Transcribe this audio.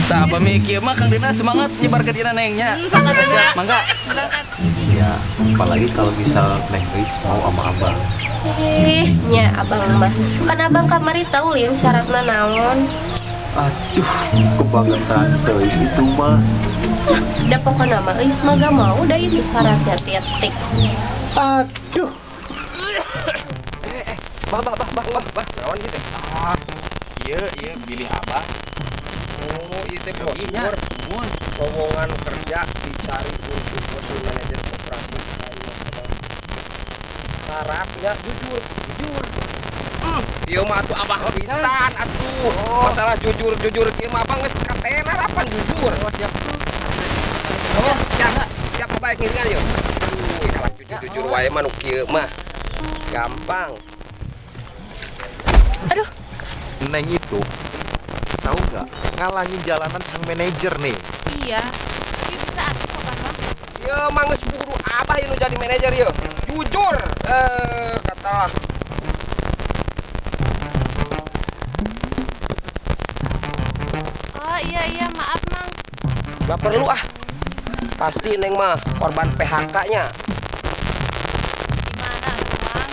Tak pemikir mah Kang Dina semangat nyebar ke dina nengnya. Sangat juga. Mangga. Berangkat. Ya, apalagi kalau misal Neng Ris mau sama abang. Nya abang mah. Kan abang kamari tahu lian syaratna naon. Aduh, kebangetan teh itu mah. Da pokona mah eus mah gak mau da itu syaratnya titik. Aduh. Bah, naon gitu? Iya, pilih abah. Oh, itu teh bos. Iya, Lowongan kerja dicari untuk posisi manajer koperasi. Syaratnya jujur. Iya mah atuh abah pisan atuh. Masalah jujur ieu mah abang geus katena harapan jujur. siap. Siap baik ngiringan yuk. Kalau jujur wae mah nu kieu mah gampang. Aduh, Neng itu tahu nggak ngalangin jalanan sang manajer nih. Iya. Ini bisa atuh kapan mah. Ya mah geus buru abah yang jadi manajer yuk. Jujur kata Oh iya maaf Mang. nggak perlu ah. Pasti Neng mah korban PHK-nya. Gimana tuh Mang?